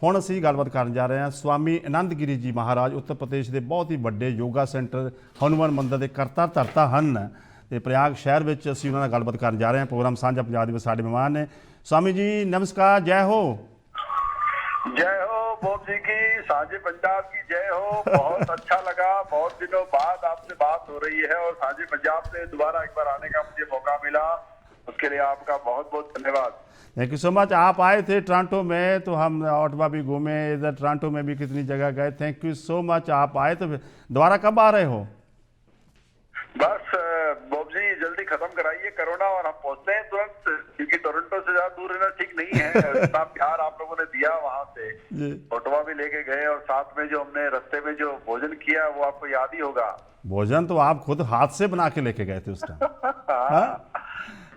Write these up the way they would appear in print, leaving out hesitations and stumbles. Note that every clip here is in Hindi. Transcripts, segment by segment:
ਹੁਣ ਅਸੀਂ ਗੱਲਬਾਤ ਕਰਨ ਜਾ ਰਹੇ ਹਾਂ स्वामी आनंद गिरी जी महाराज उत्तर प्रदेश के बहुत ही ਵੱਡੇ योगा सेंटर हनुमान मंदिर के करता धरता हैं। तो प्रयाग शहर में असीं उन्हां नाल गलबात करन जा रहे हैं। प्रोग्राम साझा पंजाब दे विच साडे मेहमान ने। स्वामी जी नमस्कार, जय हो। जय हो बोध जी की, साझे पंजाब की जय हो। बहुत अच्छा लगा, बहुत दिनों बाद आपसे बात हो रही है और साझे पंजाब से दोबारा एक बार आने का मुझे मौका मिला, उसके लिए आपका बहुत बहुत धन्यवाद। Thank you so much. आप आए थे टोरंटो में तो हम ऑटवा भी घूमे, इधर टोरंटो में भी कितनी जगह गए। Thank you so much. आप आए तो दोबारा कब आ रहे हो? बस बोब जी जल्दी खत्म कराइए कोरोना और हम पहुंचते हैं तुरंत, क्योंकि टोरंटो से ज्यादा दूर रहना ठीक नहीं है। इतना प्यार आप लोगों ने दिया वहां से, ऑटवा भी लेके गए और साथ में जो हमने रास्ते में जो भोजन किया वो आपको याद ही होगा। भोजन तो आप खुद हाथ से बना के लेके गए थे उस टाइम।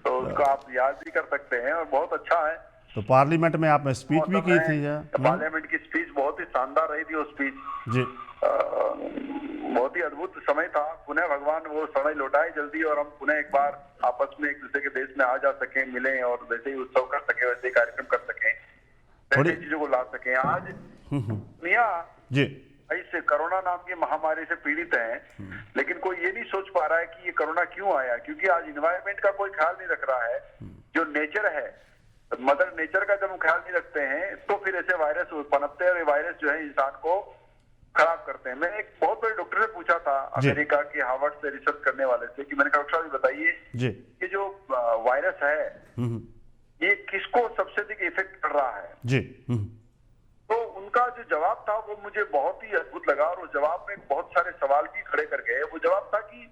तो उसको आप याद भी कर सकते हैं और बहुत अच्छा है। तो पार्लियामेंट में आपने स्पीच भी की थी। पार्लियामेंट की स्पीच बहुत ही शानदार रही थी। वो स्पीच जी बहुत ही अद्भुत समय था। पुनः भगवान वो समय लौटाए जल्दी और हम पुनः एक बार आपस में एक दूसरे के देश में आ जा सके, मिलें और वैसे ही उत्सव कर सके, वैसे ही कार्यक्रम कर सके, थोड़ी चीजों को ला सके। आज दुनिया जी इस कोरोना नाम की महामारी से पीड़ित है, लेकिन कोई ये नहीं सोच पा रहा है कि ये कोरोना क्यों आया, क्योंकि आज इन्वायरमेंट का कोई ख्याल नहीं रख रहा है। जो नेचर है, मदर नेचर का जब हम ख्याल नहीं रखते हैं तो फिर ऐसे वायरस पनपते हैं और ये वायरस जो है इंसान को खराब करते हैं। मैं एक बहुत बड़े डॉक्टर से पूछा था अमेरिका के हार्वर्ड से रिसर्च करने वाले से कि मैंने कहा डॉक्टर साहब बताइए ये जो वायरस है ये किसको सबसे अधिक इफेक्ट कर रहा है जी। तो उनका जो जवाब था वो मुझे बहुत ही अद्भुत लगा और उस जवाब में बहुत सारे सवाल भी खड़े कर गए। वो जवाब था कि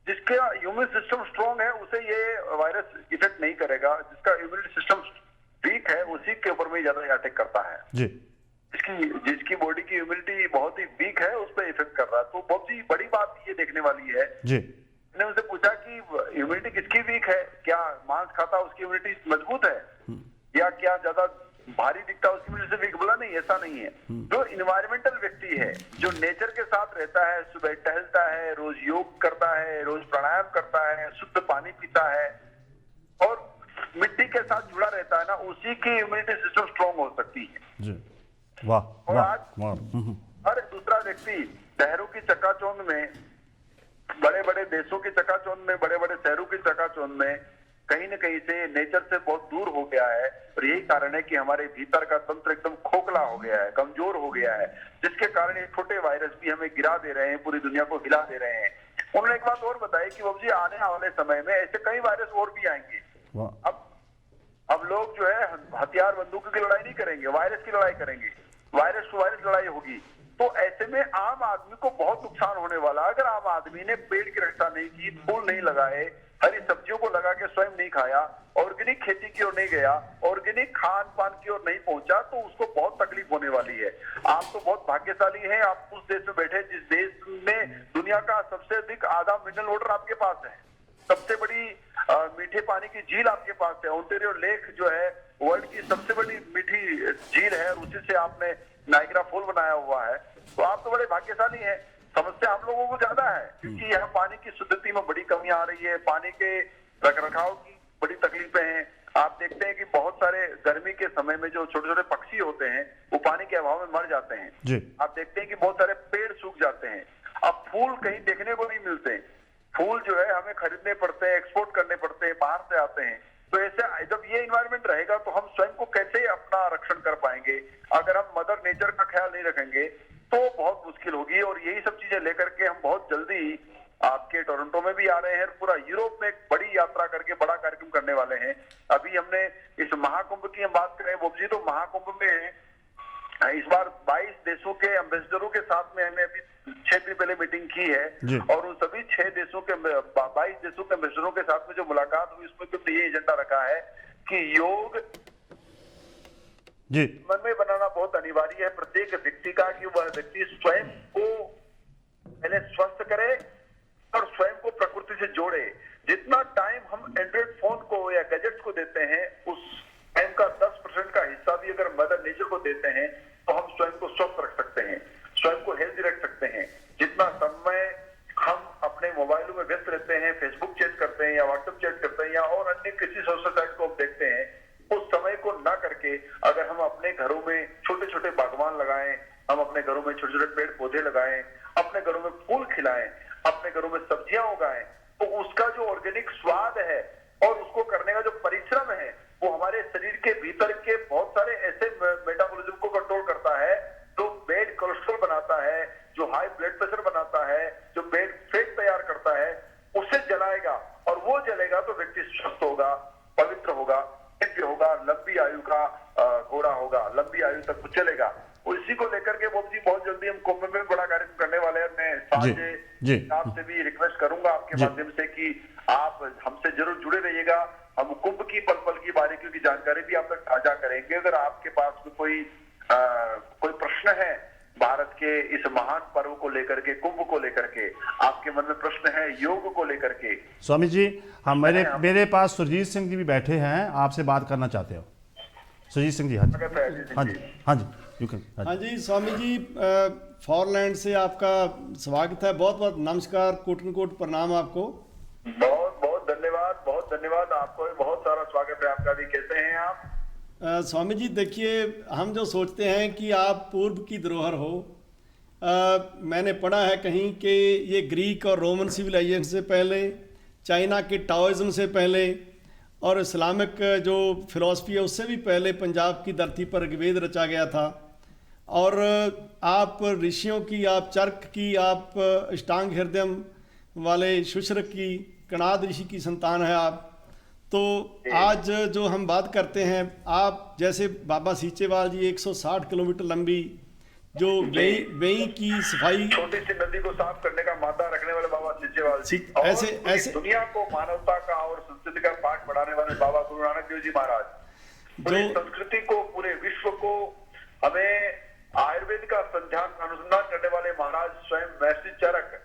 जिसका इम्यून सिस्टम स्ट्रांग है उसे ये वायरस इफेक्ट नहीं करेगा, जिसका इम्यूनिटी सिस्टम वीक है उसी के ऊपर में ज्यादा अटैक करता है जी। जिसकी बॉडी की इम्यूनिटी बहुत ही वीक है उस पर इफेक्ट कर रहा है। तो बहुत ही बड़ी बात ये देखने वाली है जी। मैंने उनसे पूछा कि इम्यूनिटी किसकी वीक है, क्या मांस खाता उसकी इम्यूनिटी मजबूत है या क्या ज्यादा भारी दिखता है उसकी वजह से वीक? बोला नहीं, ऐसा नहीं है। जो इन्वायरमेंटल व्यक्ति है, जो नेचर के साथ रहता है, सुबह टहलता है, रोज योग करता है, रोज प्राणायाम करता है, शुद्ध पानी पीता है और मिट्टी के साथ जुड़ा रहता है ना, उसी की इम्यूनिटी सिस्टम स्ट्रांग हो सकती है जी। वाह। और आज हर दूसरा व्यक्ति शहरों की चकाचौंध में, बड़े बड़े देशों की चकाचौंध में, बड़े बड़े शहरों की चकाचौंध में कहीं न कहीं से नेचर से बहुत दूर हो गया है और यही कारण है कि हमारे भीतर का तंत्र एकदम खोखला हो गया है, कमजोर हो गया है, जिसके कारण ये छोटे वायरस भी हमें गिरा दे रहे हैं, पूरी दुनिया को हिला दे रहे हैं। उन्होंने एक बात और बताई कि बाबू जी आने वाले समय में ऐसे कई वायरस और भी आएंगे। अब लोग जो है हथियार बंदूक की लड़ाई नहीं करेंगे, वायरस की लड़ाई करेंगे, वायरस टू वायरस लड़ाई होगी। तो ऐसे में आम आदमी को बहुत नुकसान होने वाला। अगर आम आदमी ने पेड़ की रक्षा नहीं की, फूल नहीं लगाए, हरी सब्जियों को लगा के स्वयं नहीं खाया, ऑर्गेनिक खेती की ओर नहीं गया, ऑर्गेनिक खान पान की ओर नहीं पहुंचा, तो उसको बहुत तकलीफ होने वाली है। आप तो बहुत भाग्यशाली हैं, आप उस देश में बैठे जिस देश में दुनिया का सबसे अधिक आधा मिनरल वाटर आपके पास है, सबसे बड़ी मीठे पानी की झील आपके पास है। ओंटारियो लेक जो है वर्ल्ड की सबसे बड़ी मीठी झील है और उसी से आपने नाइग्रा फॉल बनाया हुआ है। तो आप तो बड़े भाग्यशाली हैं। समस्या हम लोगों को ज्यादा है क्योंकि यहाँ पानी की शुद्धता में बड़ी कमी आ रही है, पानी के रखरखाव की बड़ी तकलीफें हैं। आप देखते हैं कि बहुत सारे गर्मी के समय में जो छोटे छोटे पक्षी होते हैं वो पानी के अभाव में मर जाते हैं जी। आप देखते हैं कि बहुत सारे पेड़ सूख जाते हैं। अब फूल कहीं देखने को नहीं मिलते, फूल जो है हमें खरीदने पड़ते हैं, एक्सपोर्ट करने पड़ते हैं, बाहर से आते हैं। तो ऐसे जब ये इन्वायरमेंट रहेगा तो हम स्वयं को कैसे अपना रक्षण कर पाएंगे? अगर हम मदर नेचर का ख्याल नहीं रखेंगे तो बहुत मुश्किल होगी। और यही सब चीजें लेकर के हम बहुत जल्दी आपके टोरंटो में भी आ रहे हैं, पूरा यूरोप में एक बड़ी यात्रा करके बड़ा कार्यक्रम करने वाले हैं। अभी हमने इस महाकुंभ की हम बात करें बोब जी, तो महाकुंभ में इस बार 22 देशों के एम्बेसडरों के साथ में हमने अभी 6 दिन पहले मीटिंग की है और उन सभी 6 देशों के 22 देशों के एम्बेसडरों के साथ में जो मुलाकात हुई उसमें तो ये एजेंडा रखा है कि योग जी मन में बनाना बहुत अनिवार्य है प्रत्येक व्यक्ति का, कि वह व्यक्ति स्वयं को पहले स्वस्थ करे और स्वयं को प्रकृति से जोड़े। जितना टाइम हम एंड्रॉइड फोन को या गैजेट्स को देते हैं उस टाइम का 10% का हिस्सा भी अगर मदर नेचर को देते हैं तो हम स्वयं को स्वस्थ रख सकते हैं, स्वयं को हेल्दी रख सकते हैं। जितना समय हम अपने मोबाइलों में व्यस्त रहते हैं, फेसबुक चेक करते हैं या व्हाट्सएप चेक करते हैं या और अन्य किसी सोशल साइट को देखते हैं, उस समय को ना करके अगर हम अपने घरों में छोटे छोटे बागों घरों में छोटे छोटे पेड़ पौधे लगाएं, अपने घरों में फूल खिलाएं, अपने घरों में सब्जियां उगाएं, तो उसका जो ऑर्गेनिक स्वाद है और उसको करने का जो परिश्रम है वो हमारे शरीर के भीतर के बहुत सारे ऐसे मेटाबॉलिज्म को कंट्रोल करता है जो बैड कोलेस्ट्रॉल बनाता है, जो हाई ब्लड प्रेशर बनाता है, जो बैड फैट तैयार करता है, उसे जलाएगा और वो जलेगा तो व्यक्ति स्वस्थ होगा, पवित्र होगा, दिव्य होगा, लंबी आयु का घोड़ा होगा, लंबी आयु तक वो चलेगा। और इसी को लेकर के बोब जी बहुत जल्दी हम कुंभ में बड़ा कार्यक्रम करने वाले हैं। मैं साझे आपसे भी रिक्वेस्ट करूंगा आपके माध्यम से कि आप हमसे जरूर जुड़े रहिएगा। हम कुंभ की पल पल की बारीकियों की जानकारी भी आप तक साझा करेंगे। अगर आपके पास में कोई प्रश्न है भारत के इस महान पर्व को लेकर के, कुंभ को लेकर के, आपके मन में प्रश्न है योग को लेकर के, स्वामी जी हम मेरे पास सुरजीत सिंह जी भी बैठे हैं, आपसे बात करना चाहते हो। सुरजीत सिंह जी, हाँ जी हाँ जी हाँ जी यू कैन। हाँ जी स्वामी जी, फॉरलैंड से आपका स्वागत है, बहुत बहुत नमस्कार, कोटन कोट प्रणाम आपको। बहुत बहुत धन्यवाद, बहुत धन्यवाद, आपको भी बहुत सारा स्वागत है आपका भी। कैसे हैं आप? स्वामी जी देखिए, हम जो सोचते हैं कि आप पूर्व की धरोहर हो, मैंने पढ़ा है कहीं कि ये ग्रीक और रोमन सिविलाइजेशन से पहले, चाइना के टाओइज्म से पहले और इस्लामिक जो फिलॉसफी है उससे भी पहले पंजाब की धरती पर ऋग्वेद रचा गया था। और आप ऋषियों की, आप चरक की, आप अष्टांग हृदय वाले शुश्र की, कणाद ऋषि की संतान है आप। तो आज जो हम बात करते हैं, आप जैसे बाबा सीचेवाल जी 160 किलोमीटर लंबी जो वेई की सफाई, छोटी सी नदी को साफ करने का मादा रखने वाले बाबा सीचेवाल जी, ऐसे दुनिया को मानवता का और संस्कृति का पाठ पढ़ाने वाले बाबा गुरु नानक देव जी महाराज, पूरी संस्कृति को, पूरे विश्व को, हमें आयुर्वेद का अनुसंधान करने वाले महाराज स्वयं महर्षि चरक,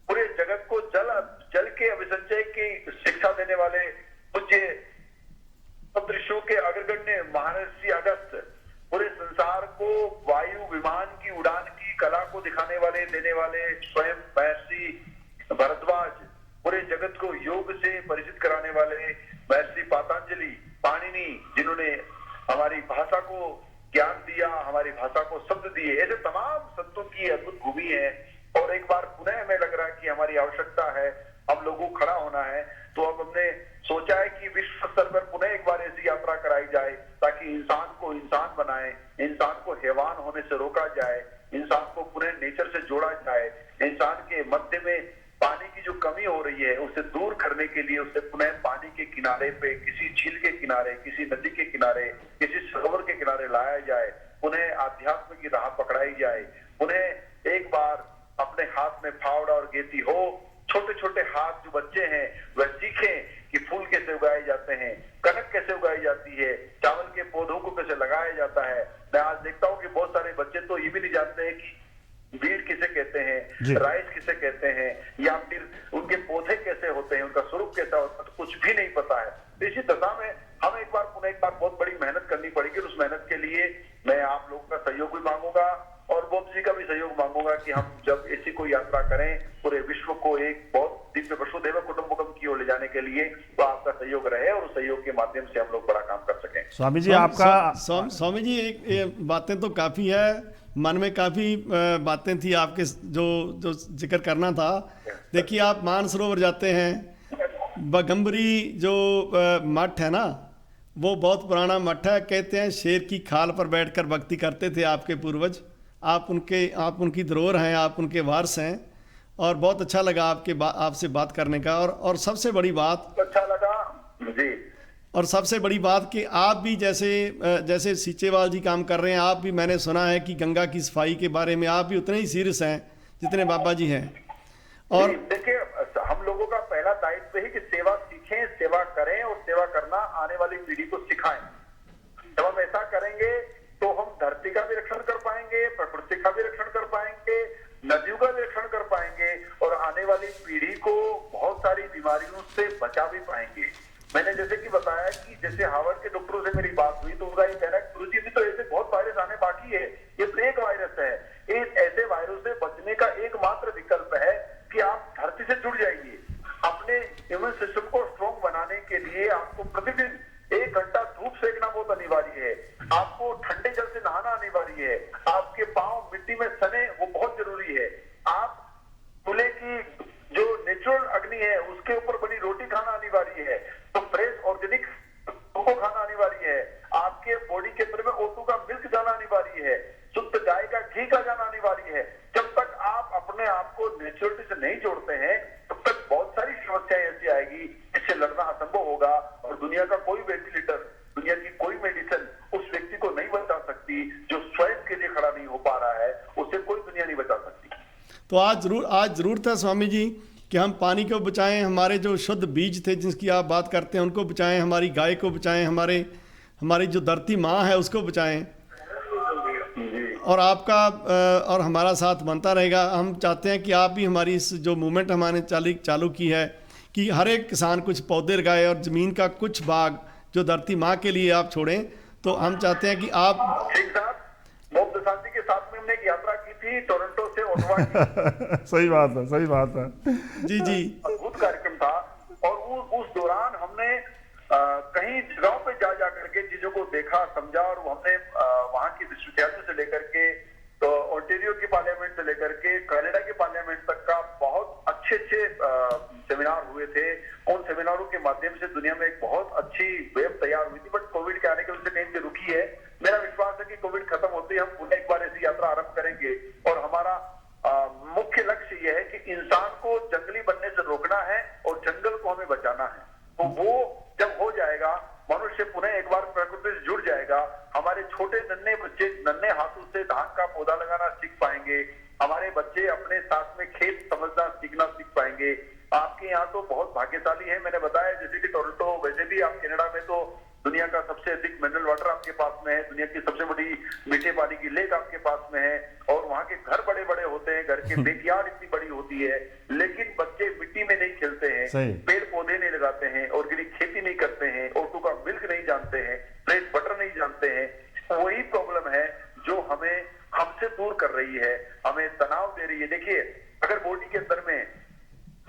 पूरे जगत को जल के अभिसंचय की शिक्षा देने वाले पूज्य सप्तऋषियों के अग्रगण्य महर्षि अगस्त, पूरे संसार को वायु विमान की उड़ान की कला को दिखाने वाले, देने वाले स्वयं महर्षि भरद्वाज, पूरे जगत को योग से परिचित कराने वाले महर्षि पातंजलि, पाणिनि, जिन्होंने हमारी भाषा को ज्ञान दिया, हमारी भाषा को शब्द दिए, ऐसे तमाम संतों की अद्भुत भूमि है। और एक बार पुनः हमें लग रहा है कि हमारी आवश्यकता है, हम लोगों को खड़ा होना है। तो अब हमने सोचा है कि विश्व स्तर पर पुनः एक बार ऐसी यात्रा कराई जाए ताकि इंसान को इंसान बनाए, इंसान को हैवान होने से रोका जाए, इंसान को पुनः नेचर से जोड़ा जाए, इंसान के मध्य में पानी की जो कमी हो रही है उसे दूर करने के लिए उसे पुनः पानी के किनारे पे, किसी झील के किनारे, किसी नदी के किनारे, किसी सरोवर के किनारे लाया जाए, पुनः आध्यात्म की राह पकड़ाई जाए, पुनः एक बार अपने हाथ में फावड़ा और गेती हो, छोटे छोटे हाथ जो बच्चे हैं वह सीखें कि फूल कैसे उगाए जाते हैं, कनक कैसे उगाई जाती है, चावल के पौधों को कैसे लगाया जाता है। मैं आज देखता हूँ कि बहुत सारे बच्चे तो ये भी नहीं जानते हैं कि बीज किसे कहते हैं, राइस किसे कहते हैं, या फिर उनके पौधे कैसे होते हैं, उनका स्वरूप कैसा होता है, तो कुछ भी नहीं पता है। तो इसी दशा में हमें एक बार बहुत बड़ी मेहनत करनी पड़ेगी। उस मेहनत के लिए मैं आप लोगों का सहयोग भी मांगूंगा और बोब जी का भी सहयोग मांगूंगा कि हम जब ऐसी कोई यात्रा करें पूरे विश्व को एक बहुत दिव्य वसुधैव कुटुंबकम की ओर ले जाने के लिए, तो आपका सहयोग रहे और उस सहयोग के माध्यम से हम लोग बड़ा काम कर सकें। स्वामी जी आपका स्वामी जी एक बातें तो काफी है, मन में काफी बातें थी आपके जो जिक्र करना था। देखिए आप मानसरोवर जाते हैं, बगम्बरी जो मठ है ना, वो बहुत पुराना मठ है। कहते हैं शेर की खाल पर बैठकर भक्ति करते थे आपके पूर्वज। आप उनकी धरोहर हैं, आप उनके वारस हैं और बहुत अच्छा लगा आपसे बात करने का। और सबसे बड़ी बात, अच्छा लगा जी, और सबसे बड़ी बात कि आप भी जैसे सीचेवाल जी काम कर रहे हैं, आप भी, मैंने सुना है कि गंगा की सफाई के बारे में आप भी उतने ही सीरियस हैं जितने बाबा जी हैं। और देखिए हम लोगों का पहला दायित्व है कि सेवा सीखें, सेवा करें और सेवा करना आने वाली पीढ़ी को सिखाएं। जब हम ऐसा करेंगे तो हम धरती का भी रक्षण कर पाएंगे, प्रकृति का भी रक्षण कर पाएंगे, नदियों का भी रक्षण कर पाएंगे और आने वाली पीढ़ी को बहुत सारी बीमारियों से बचा भी पाएंगे। मैंने जैसे कि बताया कि जैसे हार्वर्ड के डॉक्टरों से मेरी बात हुई तो उनका ये कहना है, गुरुजी भी तो ऐसे बहुत वायरस आने बाकी है, ये तो एक वायरस है। इस ऐसे वायरस से बचने का एकमात्र विकल्प है कि आप धरती से जुड़ जाइए। अपने इम्यून सिस्टम को स्ट्रॉन्ग बनाने के लिए आपको प्रतिदिन 1 घंटा धूप सेकना बहुत अनिवार्य है, आपको ठंडे जल से नहाना अनिवार्य है, आपके पांव मिट्टी में सने तो आज ज़रूरत है स्वामी जी कि हम पानी को बचाएं, हमारे जो शुद्ध बीज थे जिसकी आप बात करते हैं उनको बचाएं, हमारी गाय को बचाएं, हमारी जो धरती माँ है उसको बचाएं, और आपका और हमारा साथ बनता रहेगा। हम चाहते हैं कि आप भी हमारी इस जो मूवमेंट हमारे चालू की है कि हर एक किसान कुछ पौधे लगाए और ज़मीन का कुछ भाग जो धरती माँ के लिए आप छोड़ें। तो हम चाहते हैं कि आप एक साथ मोम देसाई जी के साथ में हमने एक यात्रा की थी टोरंटो से ओटावा की। सही बात है जी जी अद्भुत कार्यक्रम था। और उस दौरान हमने कहीं जगहों पे जा करके चीजों को देखा, समझा, और हमने वहां की विश्वविद्यालयों से लेकर के तो ओंटारियो की पार्लियामेंट से लेकर के कनाडा की पार्लियामेंट तक का बहुत अच्छे सेमिनार हुए थे। उन सेमिनारों के माध्यम से दुनिया में एक बहुत अच्छी वेब तैयार हुई थी, बट कोविड के आने की वजह से कहीं से रुकी है। मेरा विश्वास है कि कोविड खत्म होते ही हम पुनः एक बार ऐसी यात्रा आरंभ करेंगे, और हमारा मुख्य लक्ष्य यह है कि इंसान को जंगली बनने से रोकना है और जंगल को हमें बचाना है। तो वो जब हो जाएगा, मनुष्य पुनः एक बार प्रकृति से जुड़ जाएगा, हमारे छोटे नन्हे बच्चे नन्हे हाथों से धान का पौधा लगाना सीख पाएंगे, हमारे बच्चे अपने साथ में खेत समझना सीखना सीख पाएंगे। आपके यहाँ तो बहुत भाग्यशाली है, मैंने बताया जैसे कि टोरंटो, वैसे भी आप कनाडा में तो दुनिया का सबसे अधिक मिनरल वाटर आपके पास में है, दुनिया की सबसे बड़ी मीठे पानी की लेक आपके पास में है, और वहाँ के घर बड़े बड़े होते हैं, घर के बैकयार्ड इतनी बड़ी होती है, लेकिन बच्चे मिट्टी में नहीं खेलते हैं, पेड़ पौधे नहीं लगाते हैं, ऑर्गेनिक खेती नहीं करते हैं, ऑटो का मिल्क नहीं जानते हैं, फ्रेश बटर नहीं जानते हैं। वही प्रॉब्लम है जो हमें हमसे दूर कर रही है, हमें तनाव दे रही है। देखिए, अगर बॉडी के अंदर में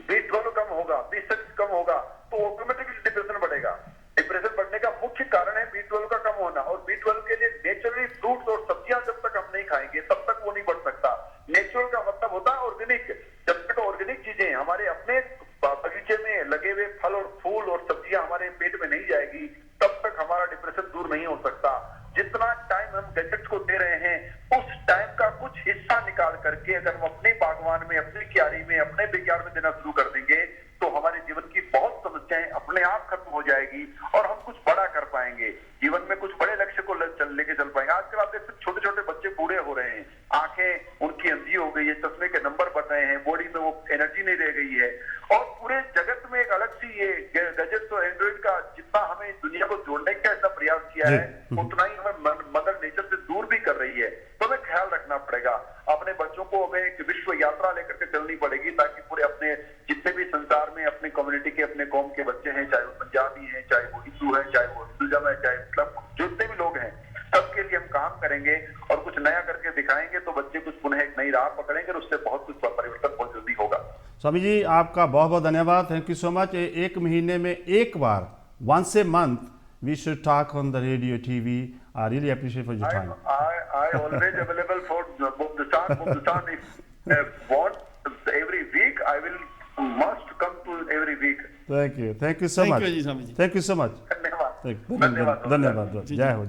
B12 कम होगा, B6 कम होगा, तो ऑटोमेटिकली डिप्रेशन बढ़ेगा। डिप्रेशन बढ़ने का मुख्य कारण है B12 का कम होना, और B12 के लिए नेचुरली फ्रूट्स और सब्जियां जब तक हम नहीं खाएंगे तब तक वो नहीं बढ़ सकता। नेचुरल का मतलब होता है ऑर्गेनिक। जब तक ऑर्गेनिक चीजें हमारे अपने बगीचे में लगे हुए फल और फूल और सब्जियां हमारे पेट में नहीं जाएगी, तब तक हमारा डिप्रेशन दूर नहीं हो सकता। जितना टाइम हम गैजेट्स को दे रहे हैं, उस टाइम का कुछ हिस्सा निकाल करके अगर हम अपने बागवान में, अपनी क्यारी में, अपने बैकयार्ड में देना शुरू कर देंगे, तो हमारे जीवन की बहुत समस्याएं अपने आप खत्म हो जाएगी और हम कुछ बड़ा कर पाएंगे। जीवन में कुछ बड़े लक्ष्य को लेके चल पाएंगे। आजकल आप देखते हैं छोटे छोटे बच्चे बूढ़े हो रहे हैं, आंखें उनकी अंधी हो गई है, चश्मे के नंबर बढ़ रहे हैं, बॉडी में वो एनर्जी नहीं रह गई है। और पूरे जगत में एक अलग सी ये गैजेट्स और एंड्रॉइड का जितना हमें दुनिया को जोड़ने का ऐसा प्रयास किया है, उतना ही हमें मदर नेचर से दूर भी कर रही है। तो हमें ख्याल रखना पड़ेगा। अपने बच्चों को हमें एक विश्व यात्रा लेकर के चलनी पड़ेगी, ताकि पूरे अपने जितने भी संसार में अपने कम्युनिटी के, अपने कौम के बच्चे हैं, चाहे वो पंजाबी हैं, चाहे वो हिंदू हैं, चाहे वो हिंदुइज्म है, चाहे मतलब जितने भी लोग हैं, सबके लिए हम काम करेंगे और कुछ नया करके दिखाएंगे, तो बच्चे कुछ पुनः एक नई राह पकड़ेंगे और उससे बहुत कुछ परिवर्तन बहुत जल्दी होगा। स्वामी जी, आपका बहुत बहुत धन्यवाद। Thank you so much. एक महीने में एक बार, once a month, we should talk on the radio, TV. I really appreciate for your time. I always available for Bhutan. If want every week, I will must come to every week. Thank you so much. Thank you ji Swami ji. Thank you so much. धन्यवाद। धन्यवाद। जय हो।